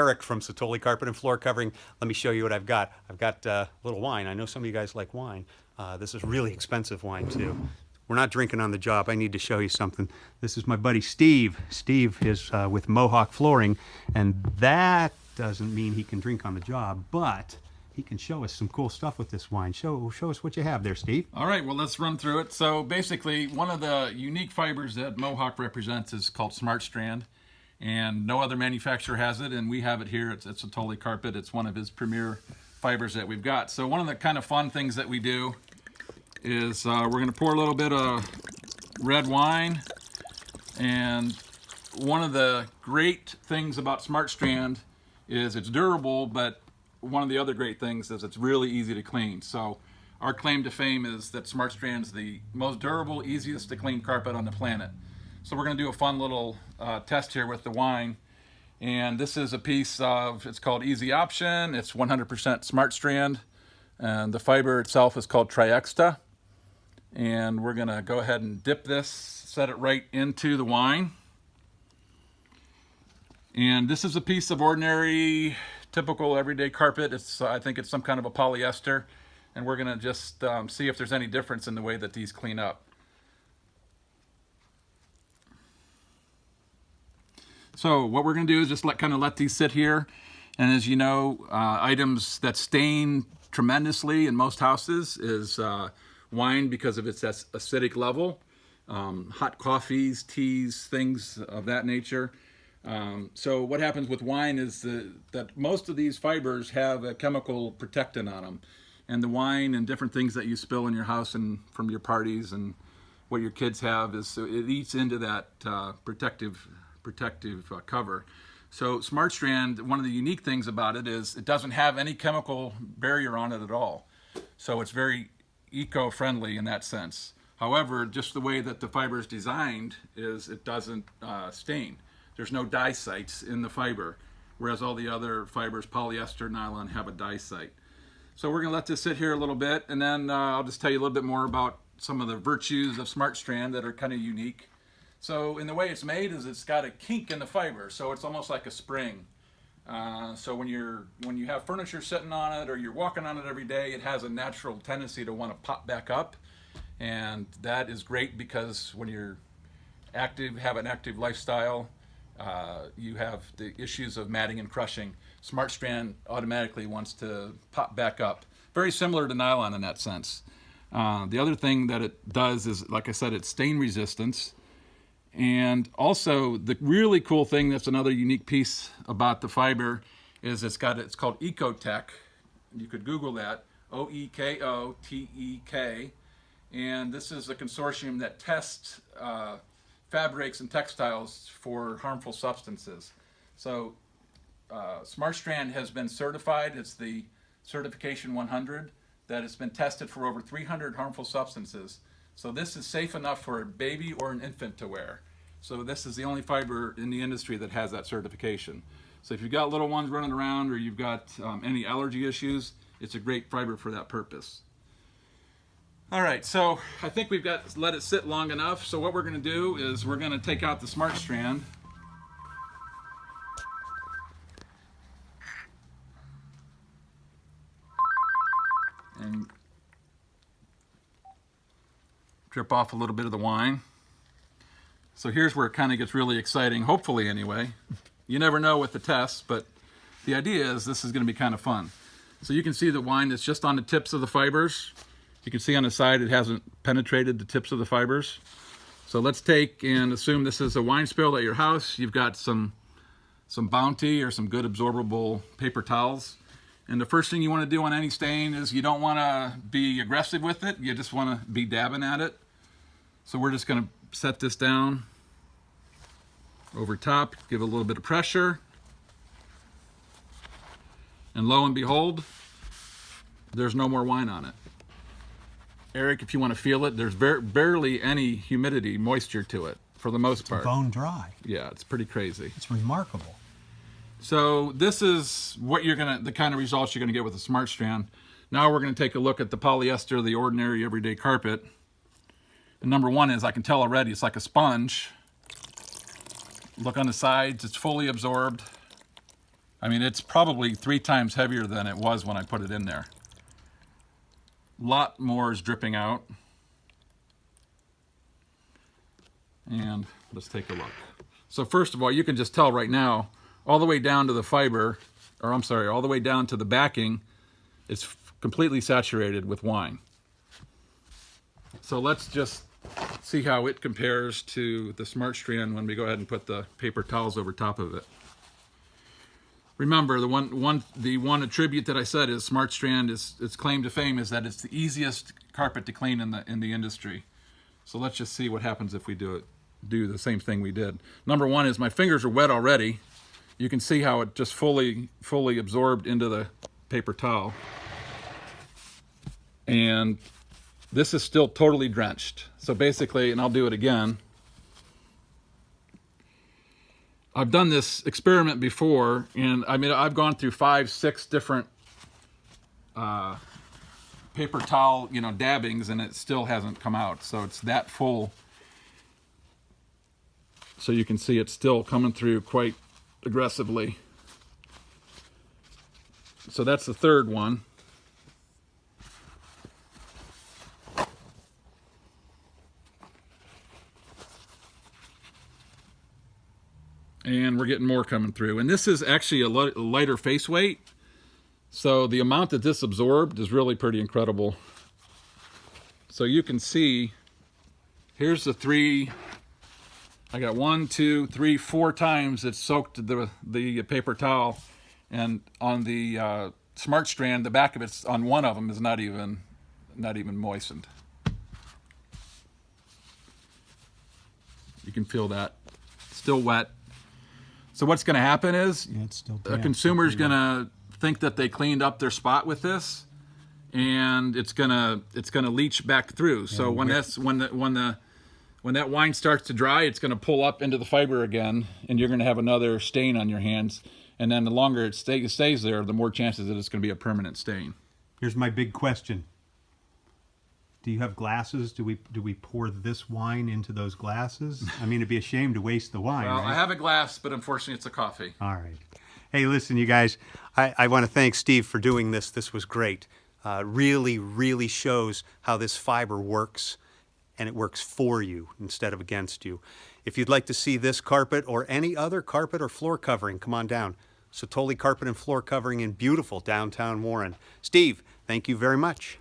Eric from Satoli Carpet and Floor Covering. Let me show you what I've got. I've got a little wine. I know some of you guys like wine. This is really expensive wine too. We're not drinking on the job. I need to show you something. This is my buddy Steve. Steve is with Mohawk Flooring, and that doesn't mean he can drink on the job, but he can show us some cool stuff with this wine. Show us what you have there, Steve. All right, well, let's run through it. So basically, one of the unique fibers that Mohawk represents is called Smart Strand, and no other manufacturer has it, and we have it here. It's Satoli Carpet. It's one of his premier fibers that we've got. So one of the kind of fun things that we do is we're going to pour a little bit of red wine, and one of the great things about Smart Strand is it's durable, but one of the other great things is it's really easy to clean. So our claim to fame is that Smart Strand's the most durable, easiest to clean carpet on the planet. So we're going to do a fun little test here with the wine. And this is a piece of, it's called Easy Option. It's 100% Smart Strand. And the fiber itself is called Triexta. And we're going to go ahead and dip this, set it right into the wine. And this is a piece of ordinary, typical everyday carpet. I think it's some kind of a polyester. And we're going to just see if there's any difference in the way that these clean up. So what we're going to do is just kind of let these sit here. And as you know, items that stain tremendously in most houses is wine because of its acidic level, hot coffees, teas, things of that nature. So what happens with wine is that most of these fibers have a chemical protectant on them. And the wine and different things that you spill in your house and from your parties and what your kids have, it eats into that protective cover. So Smart Strand, one of the unique things about it is it doesn't have any chemical barrier on it at all. So it's very eco-friendly in that sense. However, just the way that the fiber is designed is it doesn't stain. There's no dye sites in the fiber, whereas all the other fibers, polyester, nylon, have a dye site. So we're going to let this sit here a little bit, and then I'll just tell you a little bit more about some of the virtues of Smart Strand that are kind of unique. So in the way it's made is it's got a kink in the fiber, so it's almost like a spring. So when you have furniture sitting on it or you're walking on it every day, it has a natural tendency to want to pop back up, and that is great because when you're active, have an active lifestyle, you have the issues of matting and crushing. Smart Strand automatically wants to pop back up. Very similar to nylon in that sense. The other thing that it does is, like I said, it's stain resistance. And also the really cool thing that's another unique piece about the fiber is it's called Ecotech. You could Google that, Oekotek. And this is a consortium that tests fabrics and textiles for harmful substances. So Smart Strand has been certified. It's the Certification 100 that has been tested for over 300 harmful substances. So this is safe enough for a baby or an infant to wear. So this is the only fiber in the industry that has that certification. So if you've got little ones running around or you've got any allergy issues, it's a great fiber for that purpose. All right, so I think we've let it sit long enough. So what we're going to do is we're going to take out the Smart Strand. And drip off a little bit of the wine. So here's where it kind of gets really exciting, hopefully anyway. You never know with the tests, but the idea is this is going to be kind of fun. So you can see the wine that's just on the tips of the fibers. You can see on the side it hasn't penetrated the tips of the fibers. So let's take and assume this is a wine spill at your house. You've got some Bounty or some good absorbable paper towels. And the first thing you want to do on any stain is you don't want to be aggressive with it. You just want to be dabbing at it. So we're just going to set this down over top, give it a little bit of pressure. And lo and behold, there's no more wine on it. Eric, if you want to feel it, there's barely any humidity, moisture to it for the most part. It's bone dry. Yeah, it's pretty crazy. It's remarkable. So this is what the kind of results you're gonna get with the Smart Strand. Now we're gonna take a look at the polyester, the ordinary everyday carpet. And number one is I can tell already it's like a sponge. Look on the sides, it's fully absorbed. I mean, it's probably 3 times heavier than it was when I put it in there. Lot more is dripping out. And let's take a look. So first of all, you can just tell right now, all the way down to the fiber, or I'm sorry, all the way down to the backing, it's completely saturated with wine. So let's just see how it compares to the Smart Strand when we go ahead and put the paper towels over top of it. Remember, the one attribute that I said is Smart Strand is its claim to fame is that it's the easiest carpet to clean in the industry. So let's just see what happens if we do the same thing we did. Number one is my fingers are wet already. You can see how it just fully absorbed into the paper towel. And this is still totally drenched. So basically, and I'll do it again, I've done this experiment before, and I mean, I've gone through 5, 6 different paper towel, dabbings, and it still hasn't come out. So it's that full. So you can see it's still coming through quite aggressively. So that's the third one. And we're getting more coming through. And this is actually a lighter face weight. So the amount that this absorbed is really pretty incredible. So you can see, here's the 3, I got 1, 2, 3, 4 times it soaked the paper towel. And on the Smart Strand, the back of it's on one of them is not even moistened. You can feel that. Still wet. So what's going to happen is a consumer's going to think that they cleaned up their spot with this, and it's going to leach back through. So when that wine starts to dry, it's going to pull up into the fiber again, and you're going to have another stain on your hands. And then the longer it stays there, the more chances that it's going to be a permanent stain. Here's my big question. Do you have glasses? Do we pour this wine into those glasses? I mean, it'd be a shame to waste the wine. Well, right? I have a glass, but unfortunately it's a coffee. All right. Hey, listen, you guys, I want to thank Steve for doing this. This was great. Really shows how this fiber works, and it works for you instead of against you. If you'd like to see this carpet or any other carpet or floor covering, come on down. Sotoli Carpet and Floor Covering in beautiful downtown Warren. Steve, thank you very much.